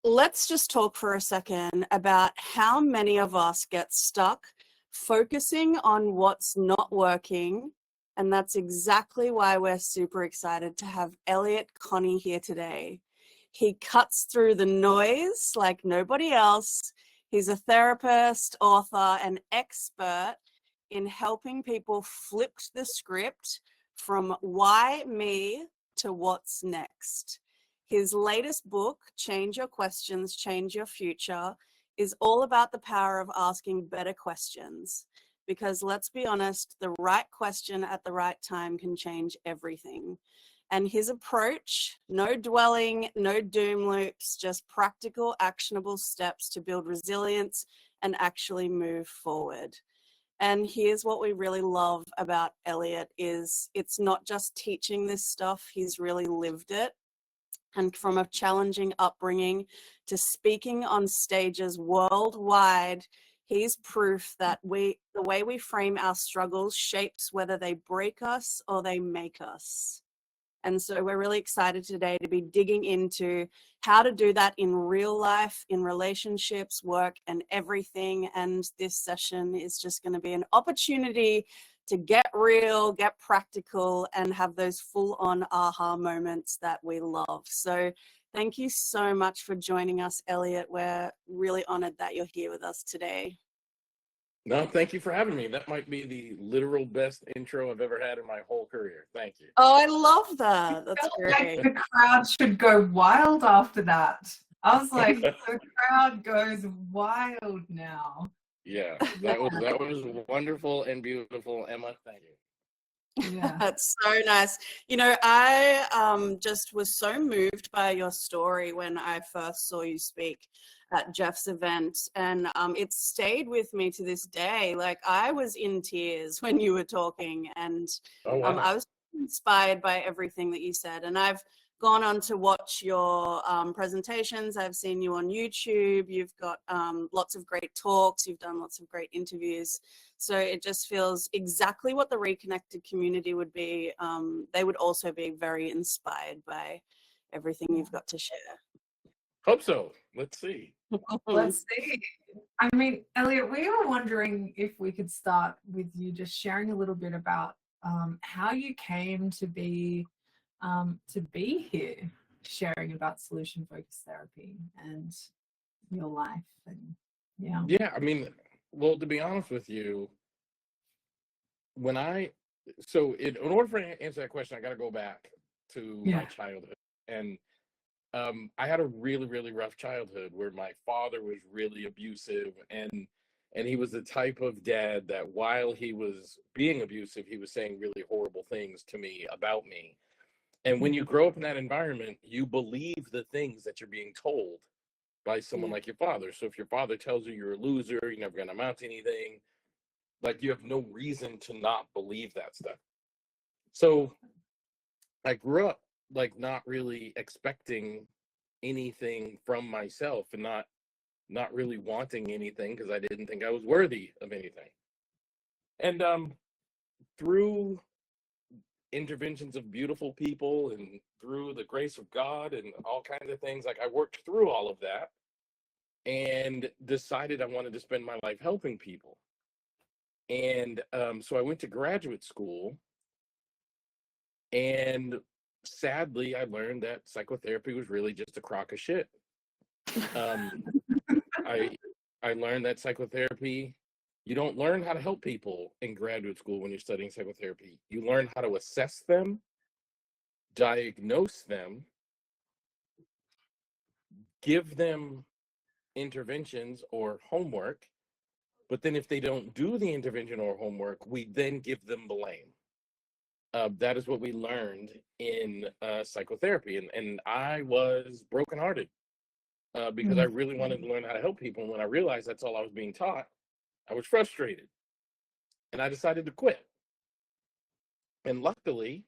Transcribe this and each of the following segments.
let's just talk for a second about how many of us get stuck focusing on what's not working. And that's exactly why we're super excited to have Elliott Connie here today. He cuts through the noise like nobody else. He's a therapist, author, and expert in helping people flip the script from why me to what's next. His latest book, Change Your Questions, Change Your Future, is all about the power of asking better questions. Because let's be honest, the right question at the right time can change everything. And his approach, no dwelling, no doom loops, just practical, actionable steps to build resilience and actually move forward. And here's what we really love about Elliott is it's not just teaching this stuff, he's really lived it. And from a challenging upbringing to speaking on stages worldwide, he's proof that the way we frame our struggles shapes whether they break us or they make us. And so we're really excited today to be digging into how to do that in real life, in relationships, work, and everything. And this session is just going to be an opportunity to get real, get practical, and have those full-on aha moments that we love. So thank you so much for joining us, Elliott. We're really honored that you're here with us today. No, thank you for having me. That might be the literal best intro I've ever had in my whole career. Thank you. Oh, I love that. That's great. Like the crowd should go wild after that. I was like, the crowd goes wild now. Yeah, that was wonderful and beautiful, Emma. Thank you. Yeah. That's so nice. You know, I just was so moved by your story when I first saw you speak at Jeff's event, and it stayed with me to this day. Like, I was in tears when you were talking, and Oh, wow. I was inspired by everything that you said. And I've gone on to watch your presentations. I've seen you on YouTube. You've got lots of great talks. You've done lots of great interviews. So it just feels exactly what the Reconnected community would be. They would also be very inspired by everything you've got to share. Hope so. Let's see. Let's see. I mean, Elliott, we were wondering if we could start with you just sharing a little bit about how you came to be here, sharing about solution-focused therapy and your life. And yeah, I mean, well, to be honest with you, in order for me to answer that question, I got to go back to my childhood. And I had a really, really rough childhood where my father was really abusive, and he was the type of dad that while he was being abusive, he was saying really horrible things to me about me. And when you grow up in that environment, you believe the things that you're being told by someone like your father. So if your father tells you you're a loser, you're never going to amount to anything, like, you have no reason to not believe that stuff. So I grew up like not really expecting anything from myself, and not really wanting anything because I didn't think I was worthy of anything. And through interventions of beautiful people and through the grace of God and all kinds of things, like, I worked through all of that and decided I wanted to spend my life helping people. And so I went to graduate school, and sadly I learned that psychotherapy was really just a crock of shit. I learned that psychotherapy, you don't learn how to help people in graduate school when you're studying psychotherapy. You learn how to assess them, diagnose them, give them interventions or homework, but then if they don't do the intervention or homework, we then give them blame. That is what we learned in psychotherapy. And I was brokenhearted because I really wanted to learn how to help people. And when I realized that's all I was being taught, I was frustrated. And I decided to quit. And luckily,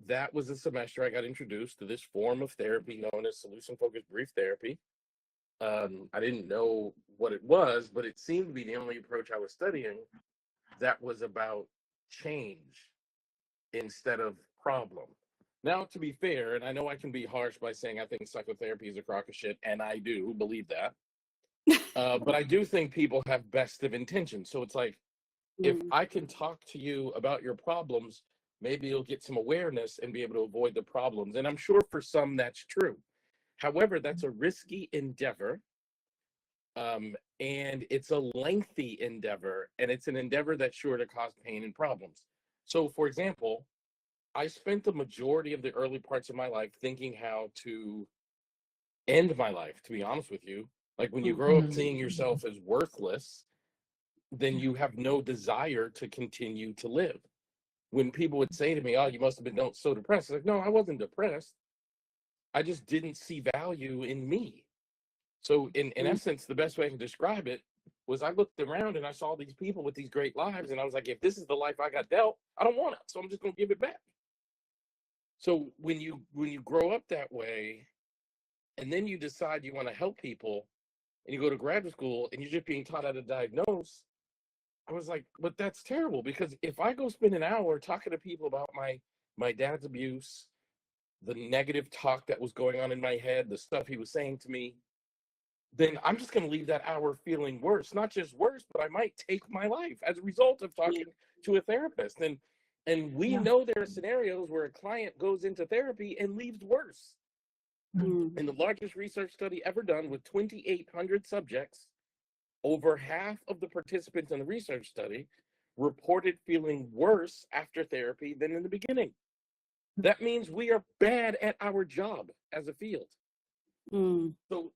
that was the semester I got introduced to this form of therapy known as solution-focused brief therapy. I didn't know what it was, but it seemed to be the only approach I was studying that was about change instead of problem. Now, to be fair, and I know I can be harsh by saying I think psychotherapy is a crock of shit, and I do believe that. But I do think people have best of intentions. So it's like, if I can talk to you about your problems, maybe you'll get some awareness and be able to avoid the problems. And I'm sure for some that's true. However, that's a risky endeavor. And it's a lengthy endeavor, and it's an endeavor that's sure to cause pain and problems. So, for example, I spent the majority of the early parts of my life thinking how to end my life, to be honest with you. Like when you grow up seeing yourself as worthless, then you have no desire to continue to live. When people would say to me, "Oh, you must have been so depressed," I'm like, no, I wasn't depressed. I just didn't see value in me. So in essence, the best way I can describe it was I looked around and I saw these people with these great lives, and I was like, if this is the life I got dealt, I don't want it. So I'm just gonna give it back. So when you grow up that way, and then you decide you want to help people, and you go to graduate school and you're just being taught how to diagnose, I was like, but that's terrible, because if I go spend an hour talking to people about my dad's abuse, the negative talk that was going on in my head, the stuff he was saying to me, then I'm just going to leave that hour feeling worse. Not just worse, but I might take my life as a result of talking to a therapist. And we know there are scenarios where a client goes into therapy and leaves worse. In the largest research study ever done with 2,800 subjects, over half of the participants in the research study reported feeling worse after therapy than in the beginning. That means we are bad at our job as a field. So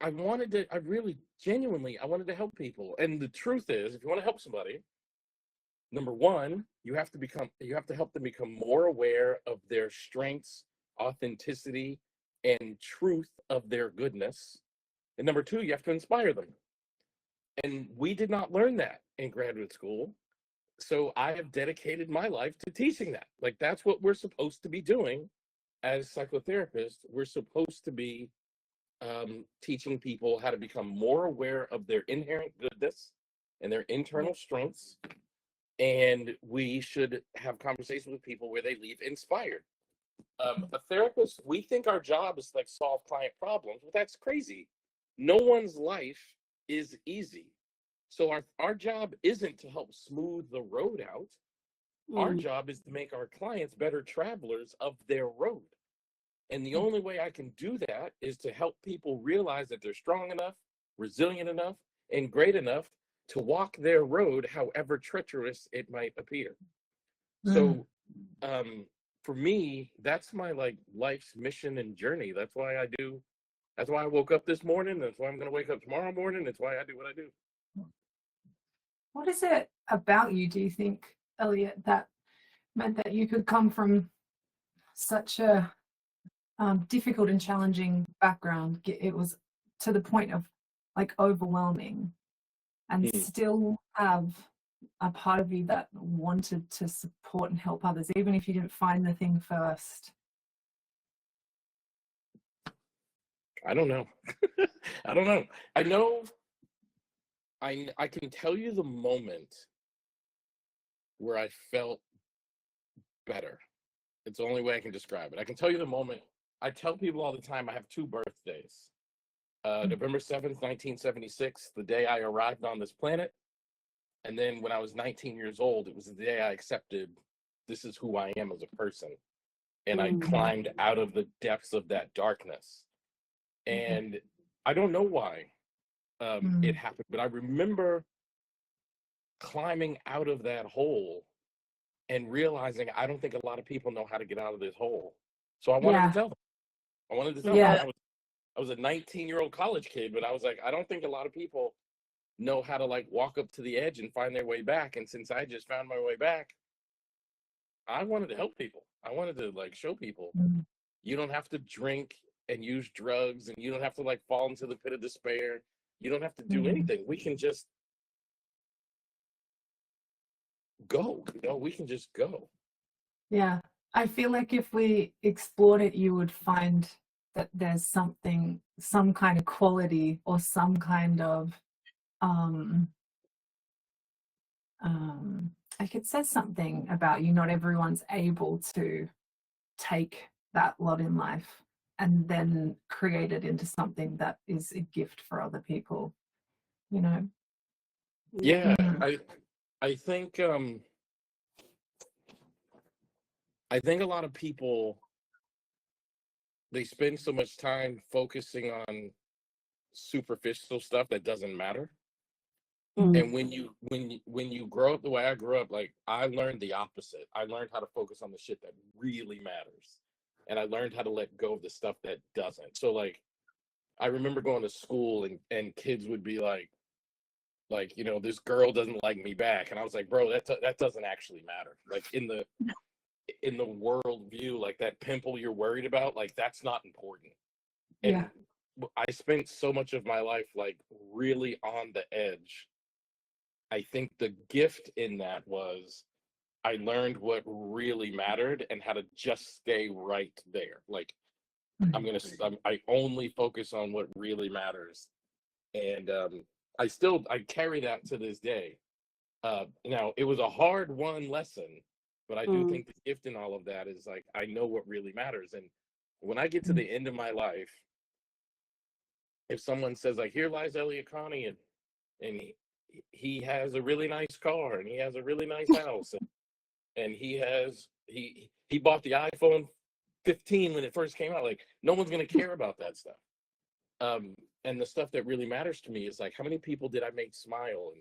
I wanted to genuinely help people. And the truth is, if you want to help somebody, number one, you have to help them become more aware of their strengths, authenticity, and truth of their goodness. And number two, you have to inspire them. And we did not learn that in graduate school. So I have dedicated my life to teaching that. Like, that's what we're supposed to be doing as psychotherapists. We're supposed to be teaching people how to become more aware of their inherent goodness and their internal strengths. And we should have conversations with people where they leave inspired. A therapist, we think our job is to like solve client problems, but that's crazy. No one's life is easy. So our job isn't to help smooth the road out. Our job is to make our clients better travelers of their road. And the only way I can do that is to help people realize that they're strong enough, resilient enough, and great enough to walk their road, however treacherous it might appear. So for me, that's my like life's mission and journey. That's why I woke up this morning. That's why I'm going to wake up tomorrow morning. That's why I do what I do. What is it about you, do you think, Elliott, that meant that you could come from such a difficult and challenging background? It was to the point of like overwhelming, and still have a part of you that wanted to support and help others, even if you didn't find the thing first? I don't know. I don't know. I know I can tell you the moment where I felt better. It's the only way I can describe it. I can tell you the moment. I tell people all the time I have two birthdays. November 7th, 1976, the day I arrived on this planet. And then when I was 19 years old, it was the day I accepted this is who I am as a person. And I climbed out of the depths of that darkness. And I don't know why it happened, but I remember climbing out of that hole and realizing I don't think a lot of people know how to get out of this hole. So I wanted to tell them. I wanted to tell them. I was a 19-year-old college kid, but I was like, I don't think a lot of people know how to like walk up to the edge and find their way back. And since I just found my way back, I wanted to help people. I wanted to like show people you don't have to drink and use drugs, and you don't have to like fall into the pit of despair. You don't have to do anything. We can just go. We can just go. Yeah. I feel like if we explored it, you would find that there's something, some kind of quality or some kind of like it says something about you. Not everyone's able to take that lot in life and then create it into something that is a gift for other people, you know? Yeah, I think I think a lot of people, they spend so much time focusing on superficial stuff that doesn't matter. And when you grow up the way I grew up, like, I learned the opposite. I learned how to focus on the shit that really matters, and I learned how to let go of the stuff that doesn't. So, like, I remember going to school, and kids would be like, you know, this girl doesn't like me back, and I was like, bro, that doesn't actually matter. Like, in the world view, like, that pimple you're worried about, like, that's not important. And I spent so much of my life, like, really on the edge. I think the gift in that was I learned what really mattered and how to just stay right there. Like, I only focus on what really matters. And I carry that to this day. Now, it was a hard won lesson, but I do think the gift in all of that is, like, I know what really matters. And when I get to the end of my life, if someone says, like, here lies Elliott Connie, and he has a really nice car, and he has a really nice house, and he bought the iPhone 15 when it first came out, like, no one's going to care about that stuff. And the stuff that really matters to me is, like, how many people did I make smile,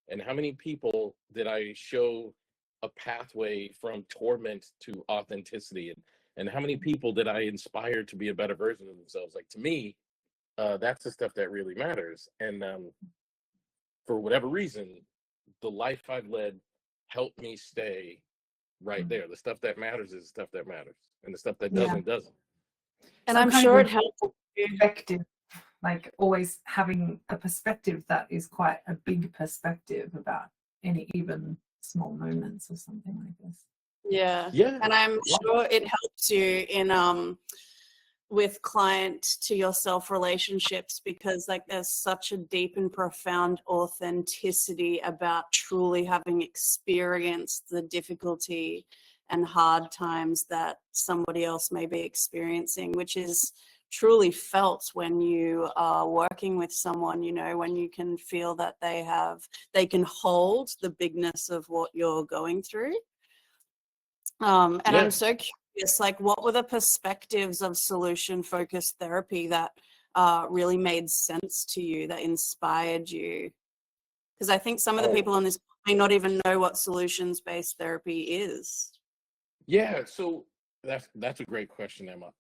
and how many people did I show a pathway from torment to authenticity, and how many people did I inspire to be a better version of themselves? Like, to me, that's the stuff that really matters. And for whatever reason, the life I've led helped me stay right there. The stuff that matters is the stuff that matters, and the stuff that doesn't. And I'm sure it helps. Perspective, like, always having a perspective that is quite a big perspective about any even small moments or something like this. Yeah. And I'm sure it helps you in with client to yourself relationships, because, like, there's such a deep and profound authenticity about truly having experienced the difficulty and hard times that somebody else may be experiencing, which is truly felt when you are working with someone, you know, when you can feel that they can hold the bigness of what you're going through. And I'm so curious, like, what were the perspectives of solution-focused therapy that really made sense to you, that inspired you? Because I think some of the people on this may not even know what solutions-based therapy is. Yeah, so that's a great question, Emma.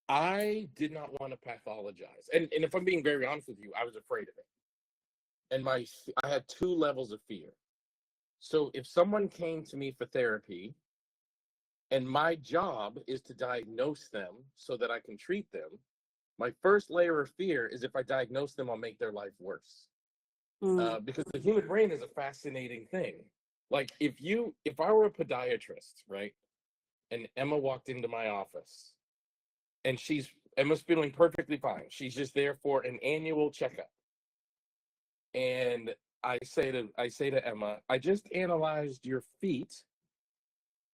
I did not want to pathologize, and if I'm being very honest with you, I was afraid of it, and I had two levels of fear. So if someone came to me for therapy, and my job is to diagnose them so that I can treat them, my first layer of fear is, if I diagnose them, I'll make their life worse. Because the human brain is a fascinating thing. Like, if I were a podiatrist, right, and Emma walked into my office, and Emma's feeling perfectly fine. She's just there for an annual checkup. And I say to Emma, I just analyzed your feet,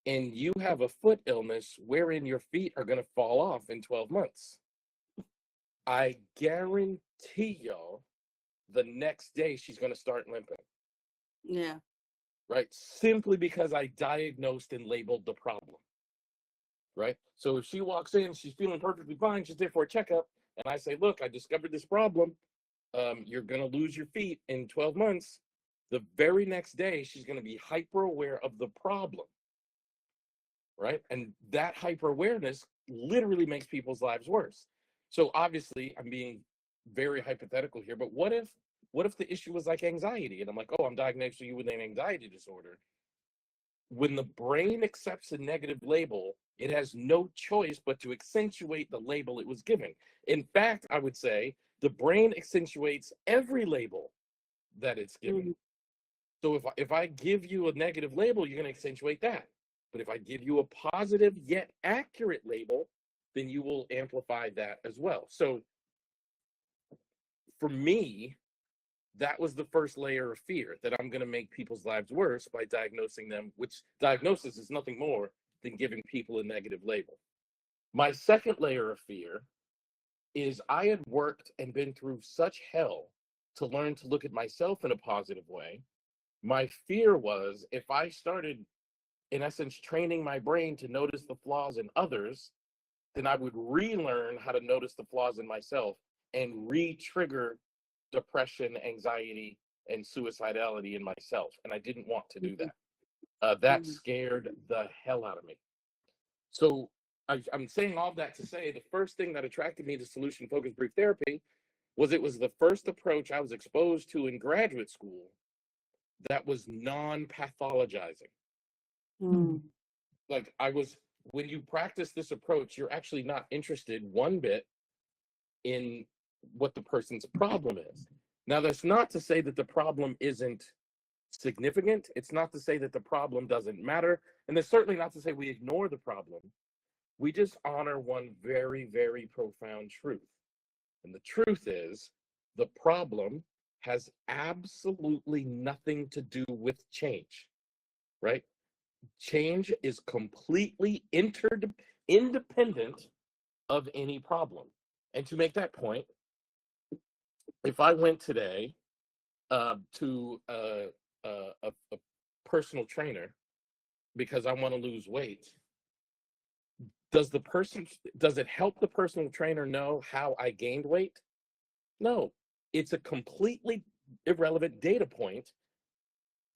and you have a foot illness wherein your feet are going to fall off in 12 months. I guarantee y'all the next day she's going to start limping. Yeah. Right? Simply because I diagnosed and labeled the problem. Right? So if she walks in, she's feeling perfectly fine, she's there for a checkup, and I say, look, I discovered this problem. You're going to lose your feet in 12 months. The very next day, she's going to be hyper aware of the problem. Right? And that hyper awareness literally makes people's lives worse. So obviously, I'm being very hypothetical here, but what if the issue was like anxiety? And I'm like, oh, I'm diagnosing you with an anxiety disorder. When the brain accepts a negative label, it has no choice but to accentuate the label it was given. In fact, I would say the brain accentuates every label that it's given. So if I give you a negative label, you're going to accentuate that. But if I give you a positive yet accurate label, then you will amplify that as well. So for me, that was the first layer of fear, that I'm going to make people's lives worse by diagnosing them, which diagnosis is nothing more than giving people a negative label. My second layer of fear is I had worked and been through such hell to learn to look at myself in a positive way. My fear was if I started, in essence, training my brain to notice the flaws in others, then I would relearn how to notice the flaws in myself and re-trigger depression, anxiety, and suicidality in myself. And I didn't want to do that. That scared the hell out of me. So I'm saying all that to say the first thing that attracted me to solution-focused brief therapy was it was the first approach I was exposed to in graduate school that was non-pathologizing. Like when you practice this approach, you're actually not interested one bit in what the person's problem is. Now, that's not to say that the problem isn't significant. It's not to say that the problem doesn't matter. And it's certainly not to say we ignore the problem. We just honor one very, very profound truth. And the truth is the problem has absolutely nothing to do with change, right? Change is completely independent of any problem. And to make that point, if I went today to a personal trainer because I want to lose weight, does it help the personal trainer know how I gained weight? No, it's a completely irrelevant data point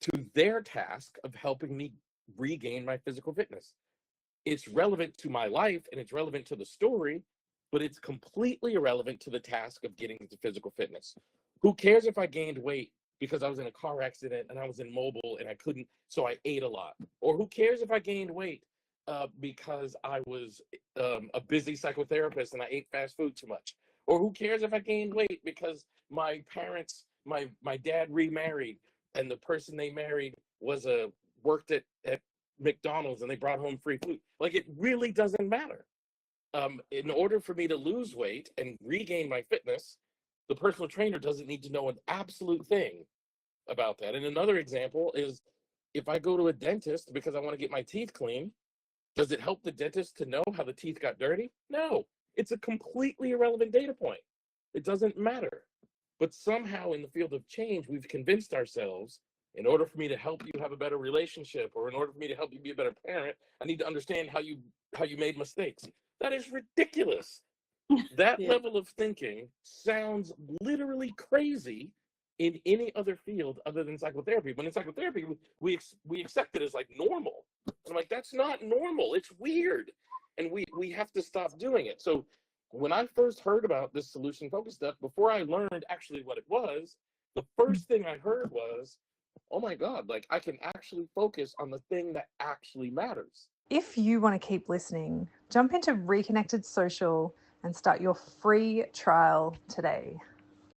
to their task of helping me regain my physical fitness. It's relevant to my life and it's relevant to the story, but it's completely irrelevant to the task of getting to physical fitness. Who cares if I gained weight because I was in a car accident and I was immobile and I couldn't, so I ate a lot? Or who cares if I gained weight because I was a busy psychotherapist and I ate fast food too much? Or who cares if I gained weight because my parents, my dad remarried and the person they married was worked at McDonald's and they brought home free food? Like, it really doesn't matter. In order for me to lose weight and regain my fitness, the personal trainer doesn't need to know an absolute thing about that. And another example is if I go to a dentist because I want to get my teeth clean, does it help the dentist to know how the teeth got dirty? No, it's a completely irrelevant data point. It doesn't matter. But somehow in the field of change, we've convinced ourselves in order for me to help you have a better relationship, or in order for me to help you be a better parent, I need to understand how you made mistakes. That is ridiculous. That level of thinking sounds literally crazy in any other field other than psychotherapy. But in psychotherapy, we accept it as like normal. And I'm like, that's not normal. It's weird. And we have to stop doing it. So when I first heard about this solution focused stuff, before I learned actually what it was, the first thing I heard was, oh my God, like I can actually focus on the thing that actually matters. If you want to keep listening, jump into Reconnected Social and start your free trial today.